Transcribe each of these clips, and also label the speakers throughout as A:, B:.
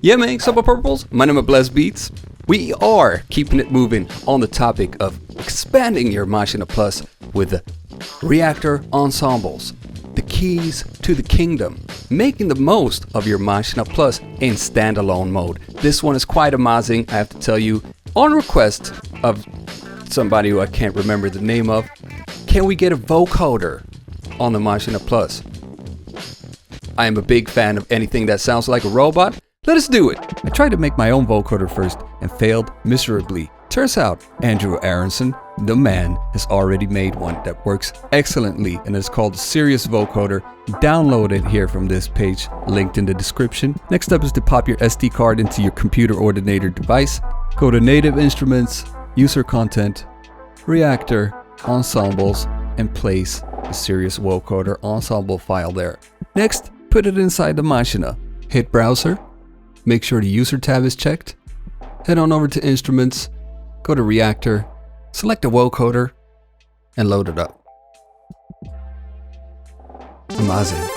A: Yeah, man, sup purples? My name is Blessed Beats. We are keeping it moving on the topic of expanding your Maschine Plus with the reactor ensembles, the keys to the kingdom, making the most of your Maschine Plus in standalone mode. This one is quite amazing, I have to tell you, on request of somebody who I can't remember the name of. Can we get a vocoder on the Maschine Plus? I am a big fan of anything that sounds like a robot. Let us do it. I tried to make my own vocoder first and failed miserably. Turns out Andrew Aronson, the man, has already made one that works excellently and is called Serious Vocoder. Download it here from this page, linked in the description. Next up is to pop your SD card into your computer ordinator device. Go to Native Instruments, User Content, Reactor, Ensembles, and place the Serious Vocoder ensemble file there. Next, put it inside the Maschine. Hit Browser. Make sure the User tab is checked. Head on over to Instruments, go to Reactor, select the vocoder, and load it up. Amazing.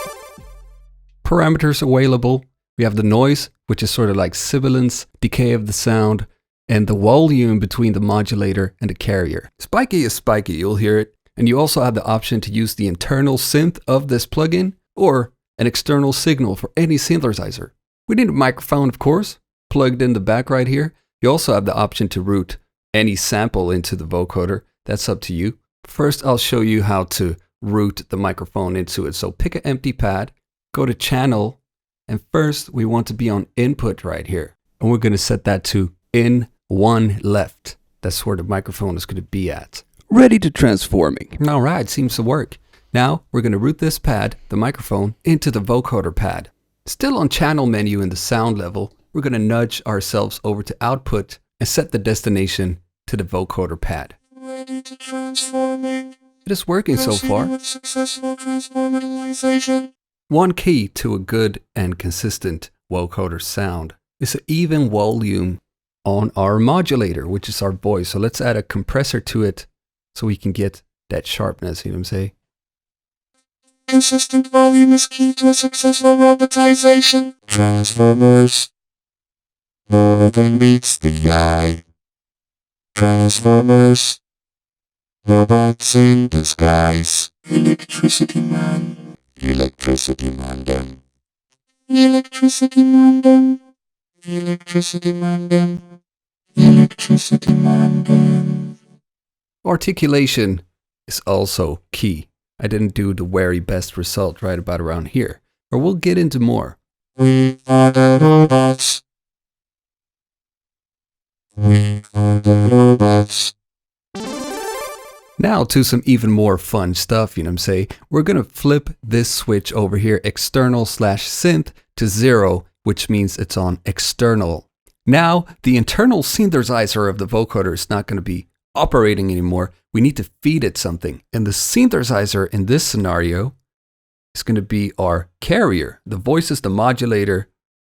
A: Parameters available. We have the noise, which is sort of like sibilance, decay of the sound, and the volume between the modulator and the carrier. Spiky is spiky, you'll hear it. And you also have the option to use the internal synth of this plugin or an external signal for any synthesizer. We need a microphone, of course, plugged in the back right here. You also have the option to route any sample into the vocoder. That's up to you. First, I'll show you how to route the microphone into it. So pick an empty pad, go to Channel, and first we want to be on Input right here. And we're going to set that to in one left. That's where the microphone is going to be at. Ready to transforming. All right, seems to work. Now we're going to route this pad, the microphone, into the vocoder pad. Still on Channel menu in the sound level, we're going to nudge ourselves over to Output and set the destination to the vocoder pad.
B: Ready to transforming.
A: It is working so far.
B: With successful transformalization.
A: One key to a good and consistent vocoder sound is an even volume on our modulator, which is our voice. So let's add a compressor to it so we can get that sharpness, you know what I'm saying?
B: Consistent volume is key to a successful robotization. Transformers. More than meets the eye. Transformers. Robots in disguise. Electricity Man. Electricity Man then. Electricity Man then. Electricity Man then. Electricity Man then.
A: Articulation is also key. I didn't do the very best result right about around here, or we'll get into more.
B: We are the robots. We are the robots.
A: Now to some even more fun stuff, you know what I'm saying? We're going to flip this switch over here, external/synth, to 0, which means it's on external. Now, the internal synthesizer of the vocoder is not going to be operating anymore. We need to feed it something. And the synthesizer in this scenario is going to be our carrier. The voice is the modulator.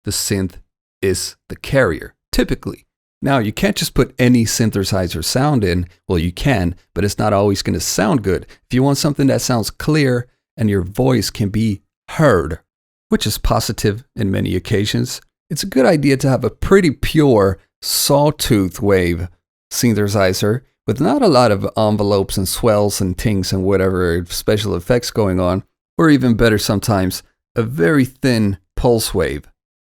A: The synth is the carrier, typically. Now, you can't just put any synthesizer sound in. Well, you can, but it's not always going to sound good. If you want something that sounds clear and your voice can be heard, which is positive in many occasions, it's a good idea to have a pretty pure sawtooth wave synthesizer with not a lot of envelopes and swells and tings and whatever special effects going on, or even better sometimes, a very thin pulse wave.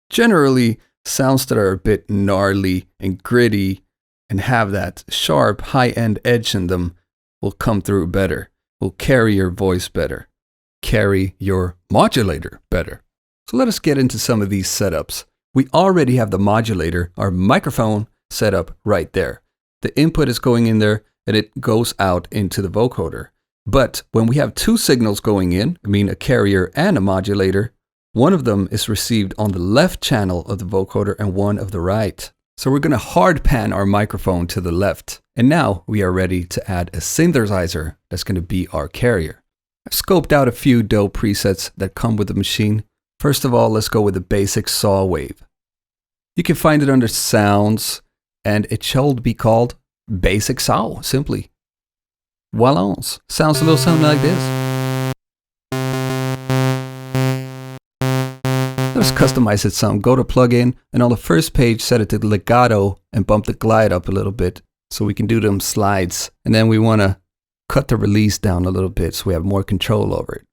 A: Generally, sounds that are a bit gnarly and gritty and have that sharp high-end edge in them will come through better, will carry your voice better, carry your modulator better. So let us get into some of these setups. We already have the modulator, our microphone, set up right there. The input is going in there and it goes out into the vocoder. But when we have two signals going in, I mean a carrier and a modulator, one of them is received on the left channel of the vocoder and one of the right. So we're going to hard pan our microphone to the left. And now we are ready to add a synthesizer that's going to be our carrier. I've scoped out a few dope presets that come with the machine. First of all, let's go with the basic saw wave. You can find it under Sounds, and it shall be called Basic Saw, simply. Voila, sounds a little something like this. Let's customize it some. Go to plugin, and on the first page set it to legato and bump the glide up a little bit so we can do them slides. And then we want to cut the release down a little bit so we have more control over it.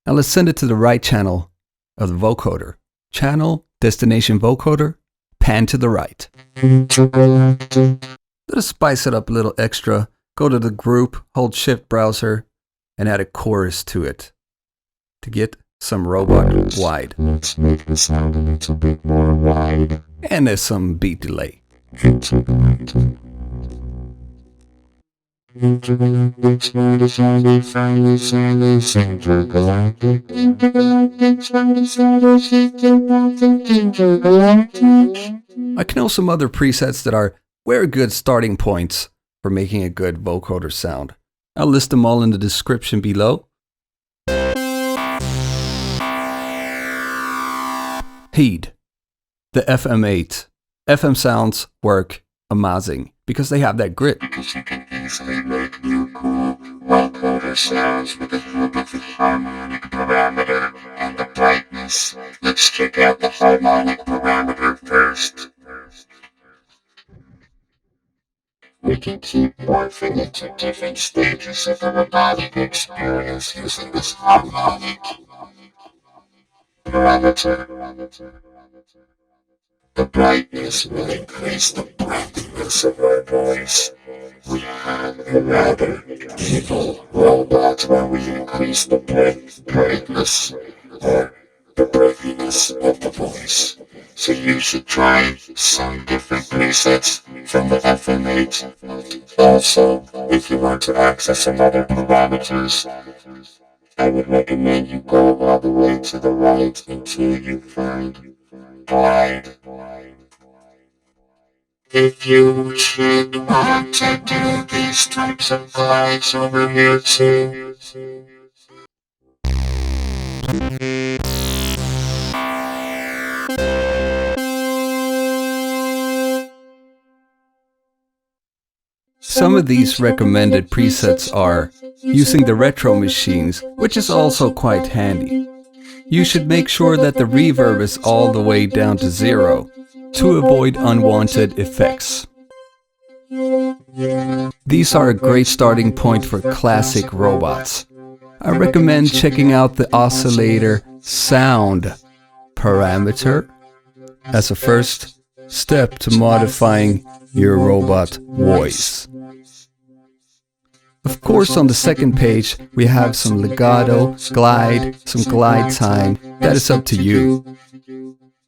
A: Now let's send it to the right channel of the vocoder. Channel, destination vocoder, pan to the right.
B: Intergalactic.
A: Let us spice it up a little extra. Go to the group, hold shift browser, and add a chorus to it to get some robot wide.
B: Let's make the sound a little bit more wide.
A: And there's some beat delay.
B: Intergalactic. Intergalactic, small sound, finally silence. Intergalactic. Intergalactic, small sound, intergalactic.
A: I know some other presets that are very good starting points for making a good vocoder sound. I'll list them all in the description below. Heed, the FM8. FM sounds work amazing because they have that grit.
B: Because you can easily make new cool vocoder sounds with the help of the harmonic parameter and the brightness. Let's check out the harmonic parameter first. We can keep morphing into different stages of a robotic experience using this harmonic parameter. The brightness will increase the breathiness of our voice. We have a rather evil robot where we increase the brightness or the breathiness of the voice. So you should try some different presets from the FM8. Also, if you want to access some other parameters, I would recommend you go all the way to the right until you find glide. If you should want to do these types of glides over here too.
A: Some of these recommended presets are using the retro machines, which is also quite handy. You should make sure that the reverb is all the way down to 0 to avoid unwanted effects. These are a great starting point for classic robots. I recommend checking out the oscillator sound parameter as a first step to modifying your robot voice. Of course, on the second page, we have some legato, glide, some glide time. That is up to you.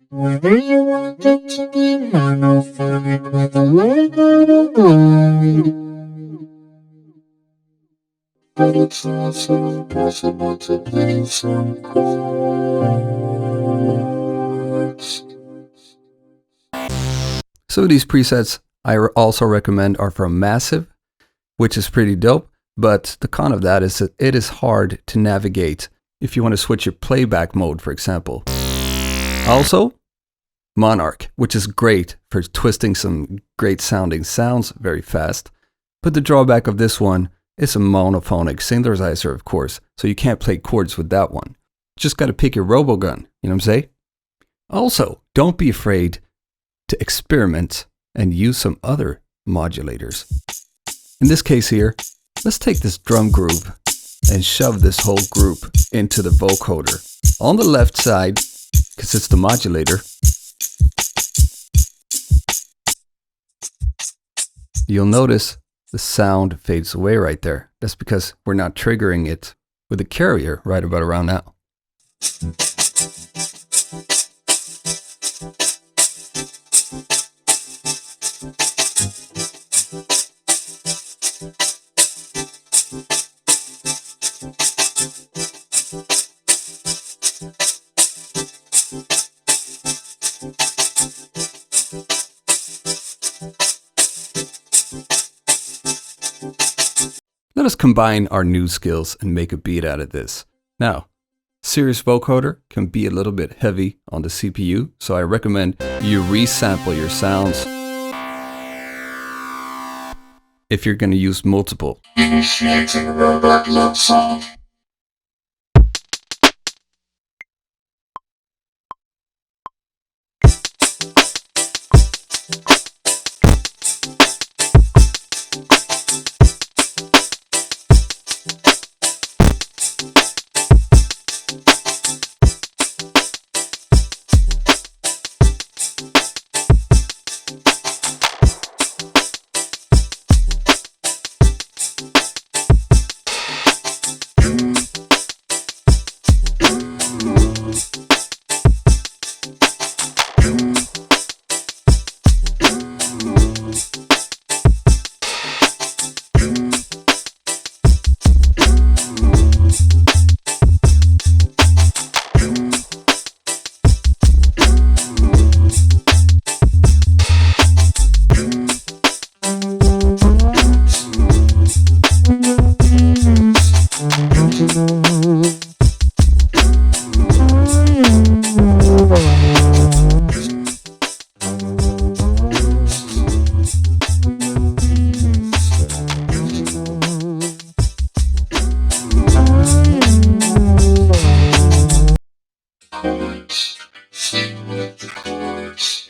B: Whether you want it to be monophonic with a legato glide, but it's also possible to play some chords.
A: Some of these presets I also recommend are from Massive, which is pretty dope, but the con of that is that it is hard to navigate if you want to switch your playback mode, for example. Also, Monark, which is great for twisting some great sounding sounds very fast, but the drawback of this one is a monophonic synthesizer, of course, so you can't play chords with that one. Just got to pick your Robo gun, you know what I'm saying? Also, don't be afraid to experiment and use some other modulators. In this case here, let's take this drum groove and shove this whole group into the vocoder. On the left side, because it's the modulator, you'll notice the sound fades away right there. That's because we're not triggering it with a carrier right about around now. Let us combine our new skills and make a beat out of this. Now, serious vocoder can be a little bit heavy on the CPU, so I recommend you resample your sounds if you're going to use multiple.
B: Initiating robot love song.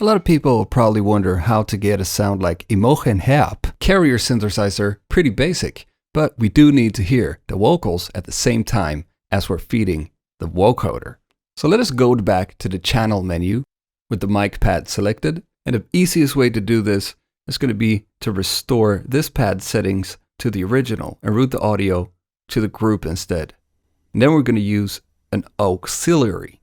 A: A lot of people will probably wonder how to get a sound like Imogen Heap. Carrier synthesizer, pretty basic, but we do need to hear the vocals at the same time as we're feeding the vocoder. So let us go back to the channel menu with the mic pad selected. And the easiest way to do this is going to be to restore this pad settings to the original and route the audio to the group instead. And then we're going to use an auxiliary.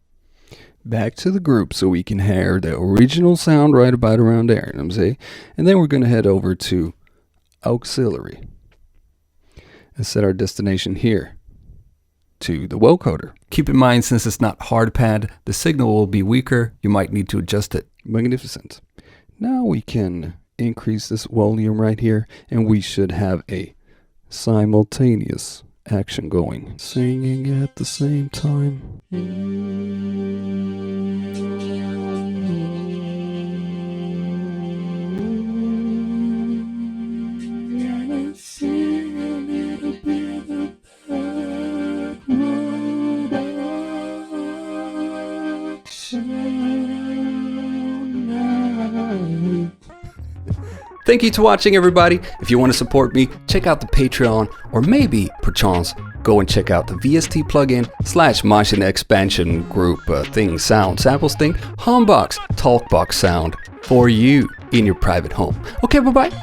A: Back to the group so we can hear the original sound right about around there, you know what I'm saying? And then we're going to head over to auxiliary and set our destination here to the vocoder. Keep in mind, since it's not hard pad, the signal will be weaker. You might need to adjust it. Magnificent. Now we can increase this volume right here, and we should have a simultaneous action going. Singing at the same time. Thank you for watching, everybody. If you want to support me, check out the Patreon, or maybe, perchance, go and check out the VST plugin / Maschine expansion group thing, sound samples thing, Homebox, Talkbox sound for you in your private home. Okay, bye-bye.